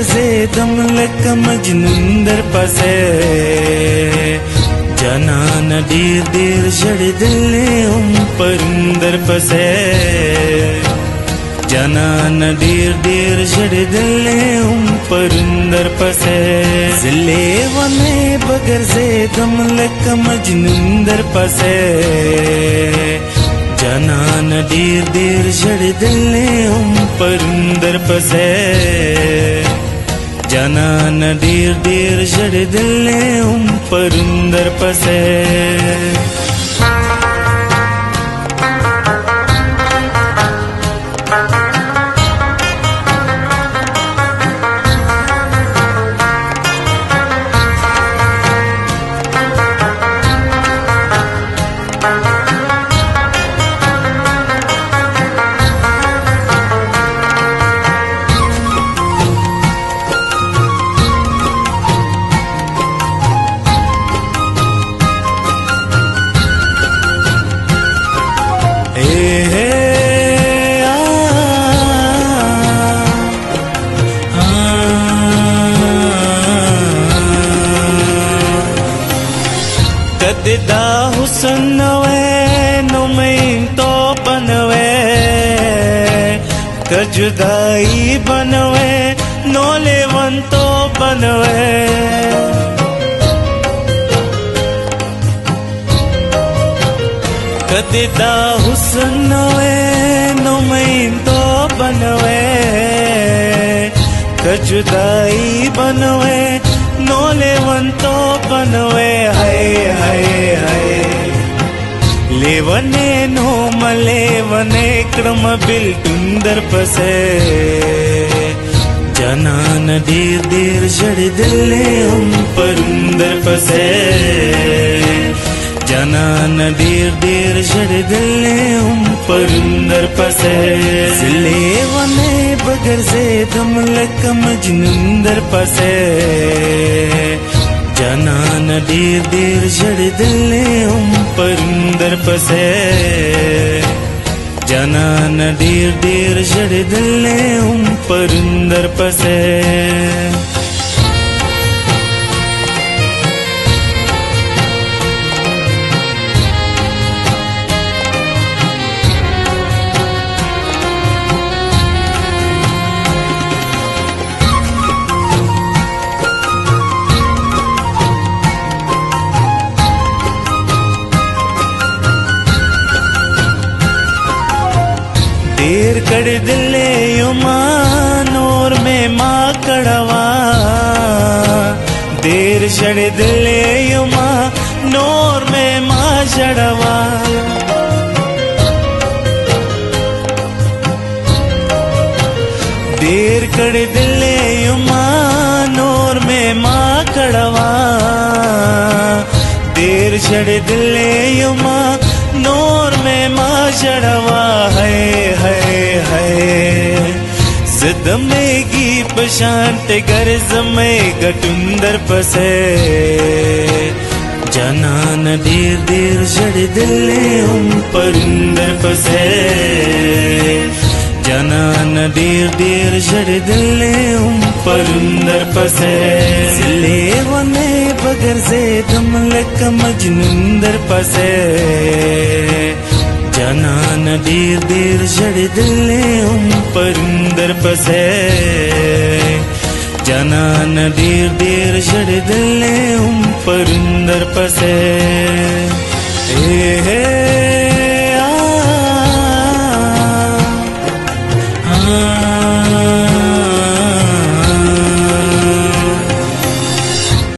बगर से दम लक मजनूंदर पसे जाना न दीर दीर जड़ दिले परंदर पसे जाना न दीर दीर जड़ दिले परंदर पसे जिले वने बगर से दम लक मजनूंदर पसे जाना न दीर दीर जड़ दिले परंदर पसे जाना न दीर दीर जड़ दिले परंदर पसे कदा हुसन वे नुमीन तो बनवे कजुदाई बनवे नोले वन तो बनवे कदा हुसन वे नुमीन तो बनवे कजुदाई बनवे नोले वन तो बनवे हाय हाय हाय लेवने नो मले वने क्रम बिल टुंदर पसे जाना न दीर दीर जड़ दिले परंदर पसे जाना न दीर दीर जड़ दिले परंदर पसे जिले वने बगर से दम लक मजनूंदर पसे जाना न दीर दीर जड़ दिले परंदर पसे जाना न दीर दीर जड़ दिले परंदर पसे देर कर दिले युमा नूर में माँ कड़वा देर चढ़ दिले युमा नूर में माँ चढ़वा देर कर दिले युमा नूर में माँ कड़वा देर चढ़ दिले युमा नूर में माँ चढ़वा है जिद में की पशांत गर्ज में गटुंदर पसे जाना न दीर दीर जड़ दिले परंदर पसे जाना न दीर दीर जड़ दिले परंदर पसे जिले वने बगर से दम लक मजनूंदर पसे जाना न दीर दीर जड़ दिले परंदर पसे जाना न दीर दीर जड़ दिले परंदर पसे